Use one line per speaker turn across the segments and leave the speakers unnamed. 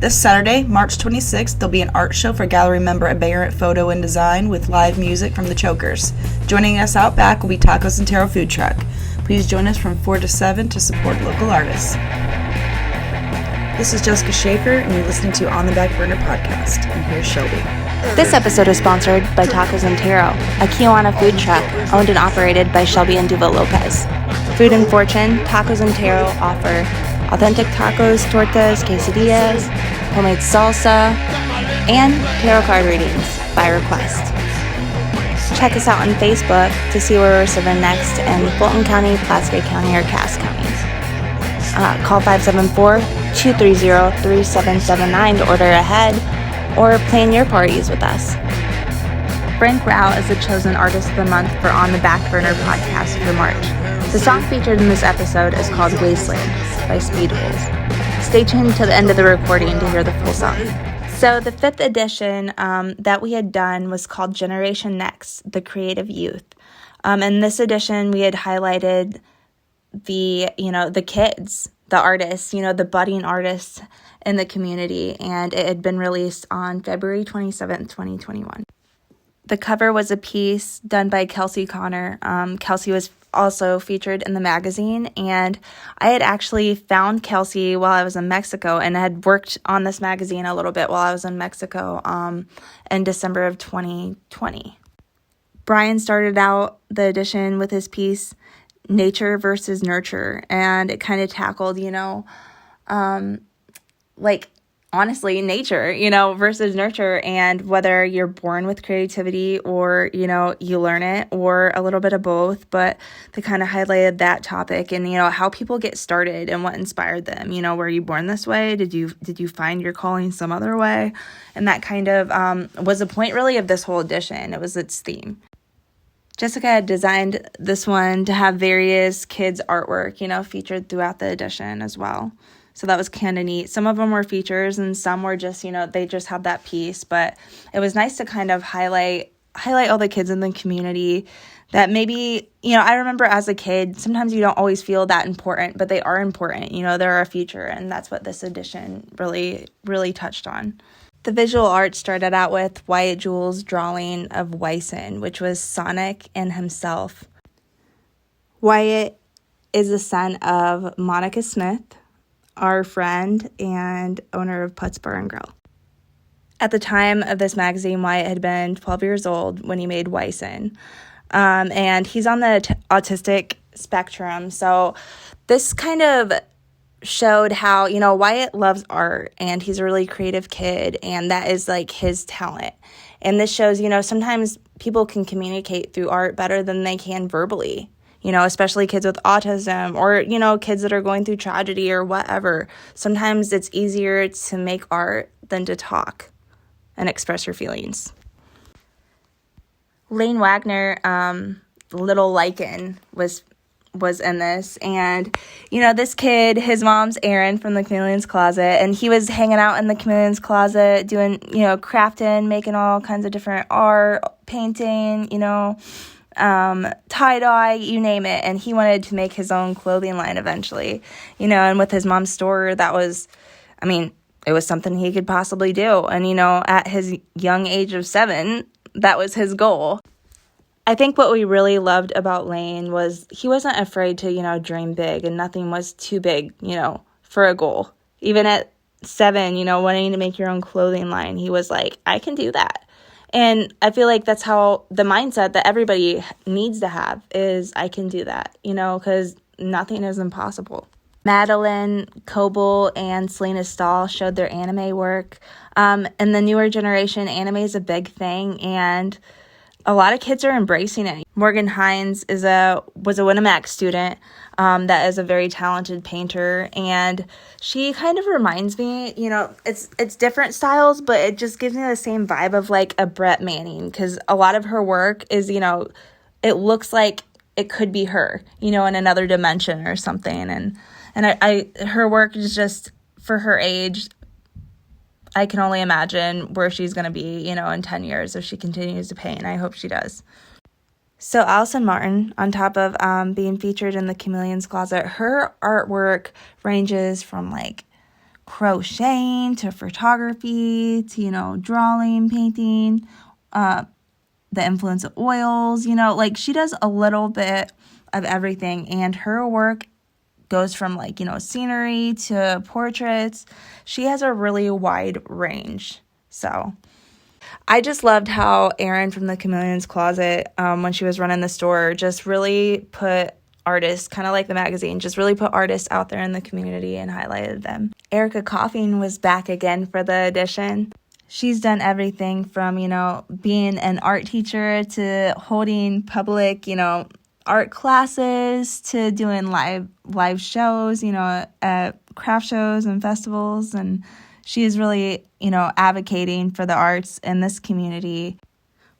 This Saturday, March 26th, there'll be an art show for gallery member Aberrant Photo and Design with live music from the Chokers. Joining us out back will be Tacos and Taro food truck. Please join us from 4 to 7 to support local artists. This is Jessica Schaefer, and you're listening to On the Back Burner podcast. And here's Shelby.
This episode is sponsored by Tacos and Taro, a Kiwana food truck owned and operated by Shelby and Duva Lopez. Food and Fortune, Tacos and Taro offer authentic tacos, tortas, quesadillas, homemade salsa, and tarot card readings by request. Check us out on Facebook to see where we're serving next in Fulton County, Placer County, or Cass County. Call 574-230-3779 to order ahead or plan your parties with us. Frank Rao is the chosen Artist of the Month for On the Back Burner podcast for March. The song featured in this episode is called Wasteland by Speedholes. Stay tuned to the end of the recording to hear the full song. So the 5th edition that we had done was called Generation Next, the Creative Youth. In this edition, we had highlighted the kids, the artists, the budding artists in the community, and it had been released on February 27th, 2021. The cover was a piece done by Kelsey Connor. Kelsey was also featured in the magazine, and I had actually found Kelsey while I was in Mexico and had worked on this magazine a little bit while I was in Mexico in December of 2020. Brian started out the edition with his piece, Nature versus Nurture, and it kind of tackled, honestly, nature, versus nurture, and whether you're born with creativity or, you learn it, or a little bit of both. But they kind of highlighted that topic and, how people get started and what inspired them. Were you born this way? Did you find your calling some other way? And that kind of was the point really of this whole edition. It was its theme. Jessica had designed this one to have various kids' artwork, featured throughout the edition as well. So that was kind of neat. Some of them were features and some were just, they just had that piece. But it was nice to kind of highlight all the kids in the community that maybe, I remember as a kid, sometimes you don't always feel that important, but they are important. They're our future. And that's what this edition really, really touched on. The visual art started out with Wyatt Jewell's drawing of WYSON, which was Sonic and himself. Wyatt is the son of Monica Smith, our friend and owner of Putz Bar and Grill. At the time of this magazine, Wyatt had been 12 years old when he made WYSON. And he's on the autistic spectrum. So this kind of showed how, Wyatt loves art and he's a really creative kid and that is like his talent. And this shows, sometimes people can communicate through art better than they can verbally. Especially kids with autism or, kids that are going through tragedy or whatever. Sometimes it's easier to make art than to talk and express your feelings. LAYNE Wagner, little Lycan, was in this. And, this kid, his mom's ERIN from the Chameleon's Closet, and he was hanging out in the Chameleon's Closet doing, crafting, making all kinds of different art, painting, tie-dye, you name it, and he wanted to make his own clothing line eventually, and with his mom's store, that was, it was something he could possibly do, and, at his young age of 7, that was his goal. I think what we really loved about LAYNE was he wasn't afraid to, dream big, and nothing was too big, for a goal. Even at 7, wanting to make your own clothing line, he was like, I can do that. And I feel like that's how the mindset that everybody needs to have is I can do that, because nothing is impossible. MADILYNN, COBLE, and SELENA STAHL showed their anime work. And the newer generation, anime is a big thing, and a lot of kids are embracing it. Morgan HINZ was a Winnemac student that is a very talented painter, and she kind of reminds me, it's different styles, but it just gives me the same vibe of like a Brett Manning, because a lot of her work is, it looks like it could be her, in another dimension or something, and her work is just, for her age, I can only imagine where she's going to be, in 10 years if she continues to paint. I hope she does. So Allison Martin, on top of being featured in the Chameleon's Closet, her artwork ranges from like crocheting to photography to, drawing, painting, the influence of oils, like she does a little bit of everything, and her work goes from scenery to portraits. She has a really wide range. So I just loved how ERIN from the Chameleon's Closet, when she was running the store, just really put artists, kind of like the magazine, just really put artists out there in the community and highlighted them. Erica Coffing was back again for the edition. She's done everything from, being an art teacher to holding public, art classes to doing live shows, at craft shows and festivals. And she is really, advocating for the arts in this community.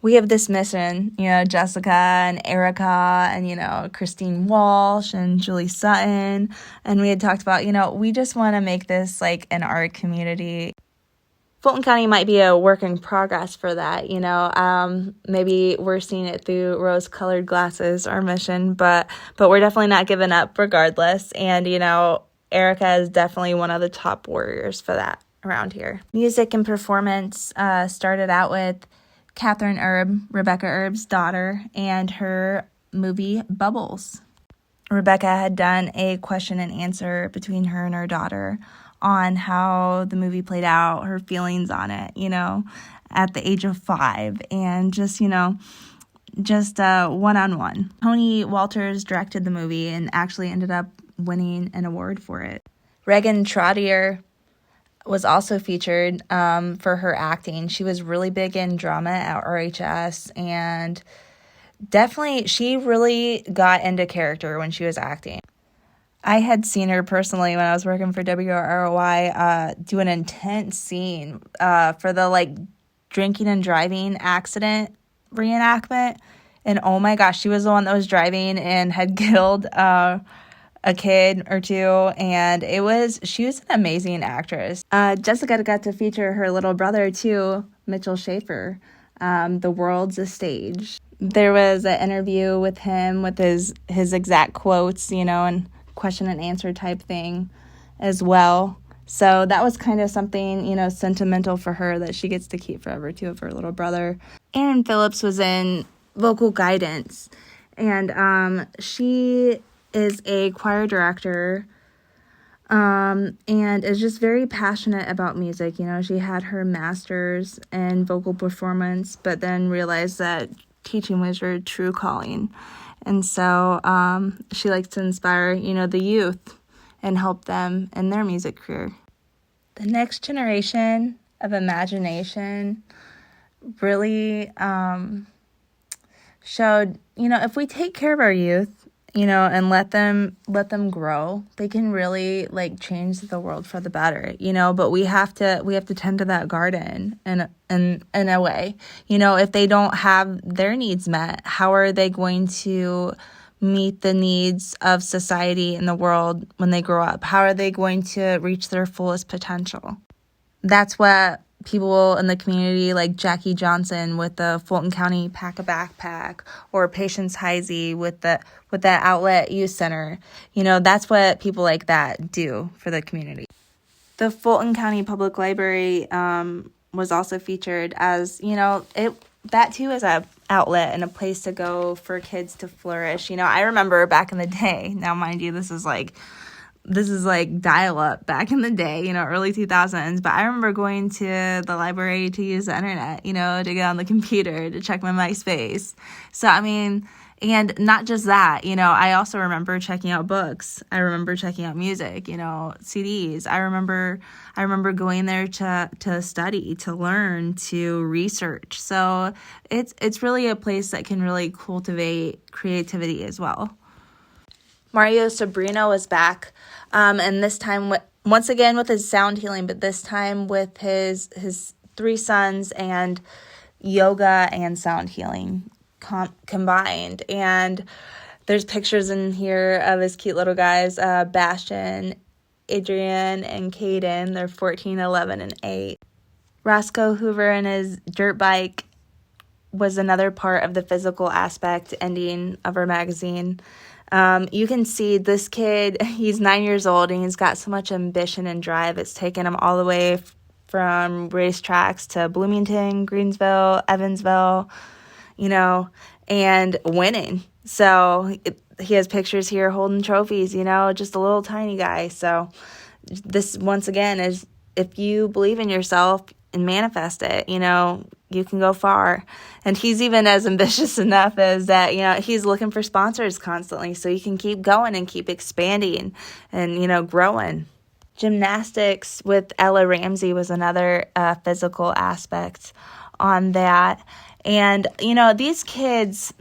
We have this mission, Jessica and Erica and, Christine Walsh and Julie Sutton. And we had talked about, we just want to make this like an art community. Fulton County might be a work in progress for that, maybe we're seeing it through rose-colored glasses, our mission, but we're definitely not giving up regardless. And, Erica is definitely one of the top warriors for that around here. Music and performance started out with Catherine Erb, Rebecca Erb's daughter, and her movie Bubbles. Rebecca had done a question and answer between her and her daughter on how the movie played out, her feelings on it, at the age of 5, and just one-on-one. Tony Walters directed the movie and actually ended up winning an award for it. RAEGAN Trottier was also featured for her acting. She was really big in drama at RHS, and definitely she really got into character when she was acting. I had seen her personally when I was working for WROI do an intense scene for the drinking and driving accident reenactment. And oh my gosh, she was the one that was driving and had killed a kid or two. And she was an amazing actress. Jessica got to feature her little brother too, Mitchell Schaefer, The World's a Stage. There was an interview with him with his exact quotes, and question and answer type thing as well. So that was kind of something, sentimental for her that she gets to keep forever too, of her little brother. Erin Phillips was in vocal guidance, and she is a choir director and is just very passionate about music. She had her master's in vocal performance, but then realized that teaching was her true calling. And so she likes to inspire, the youth and help them in their music career. The next generation of imagination really showed, if we take care of our youth, and let them grow, they can really change the world for the better, but we have to tend to that garden in a way. If they don't have their needs met, how are they going to meet the needs of society and the world when they grow up? How are they going to reach their fullest potential? That's what people in the community like Jackie Johnson with the Fulton County Pack a Backpack, or Patience Heisey with that Outlet Youth Center. That's what people like that do for the community. The Fulton County Public Library was also featured as, that too is a outlet and a place to go for kids to flourish. I remember back in the day, now mind you, this is like dial-up back in the day, early 2000s. But I remember going to the library to use the internet, to get on the computer, to check my MySpace. So, and not just that, I also remember checking out books. I remember checking out music, CDs. I remember going there to study, to learn, to research. So it's really a place that can really cultivate creativity as well. Mario Sobrino was back, and this time once again with his sound healing, but this time with his 3 sons and yoga and sound healing combined. And there's pictures in here of his cute little guys, Bastion, Adrian, and Caden. They're 14, 11, and 8. Roscoe Hoover and his dirt bike was another part of the physical aspect ending of our magazine. You can see this kid, he's 9 years old, and he's got so much ambition and drive. It's taken him all the way from racetracks to Bloomington, Greensville, Evansville, and winning. So he has pictures here holding trophies, just a little tiny guy. So this, once again, is if you believe in yourself and manifest it, you can go far. And he's even as ambitious enough as that, he's looking for sponsors constantly so he can keep going and keep expanding and, growing. Gymnastics with Ella Ramsey was another physical aspect on that. And, these kids,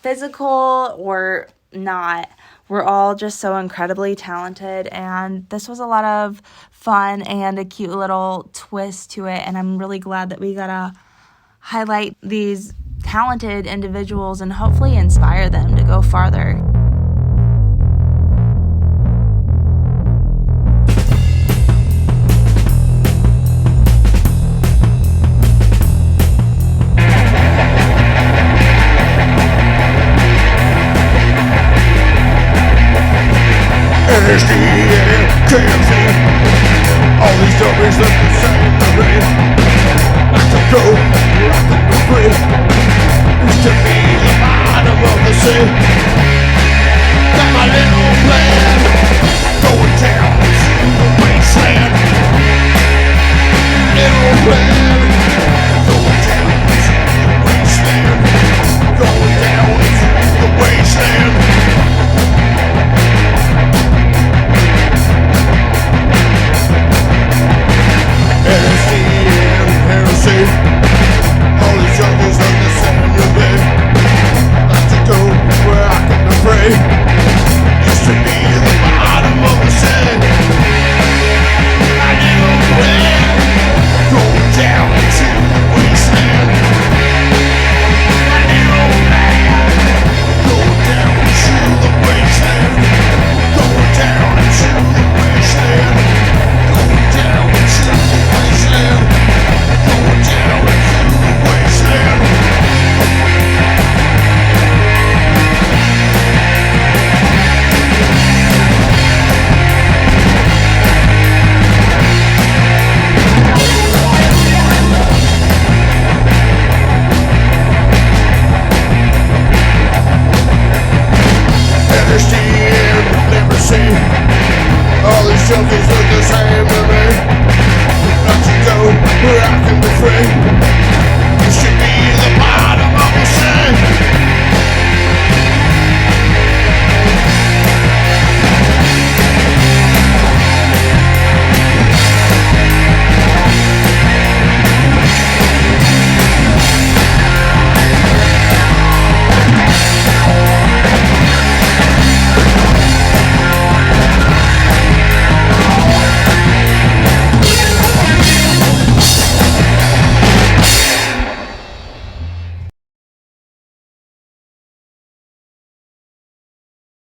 physical or not, we're all just so incredibly talented, and this was a lot of fun and a cute little twist to it, and I'm really glad that we got to highlight these talented individuals and hopefully inspire them to go farther.
STE8, Kelsey, all these dummies look the same to me. Not to go, rockin' the free, used to be the bottom of the sea.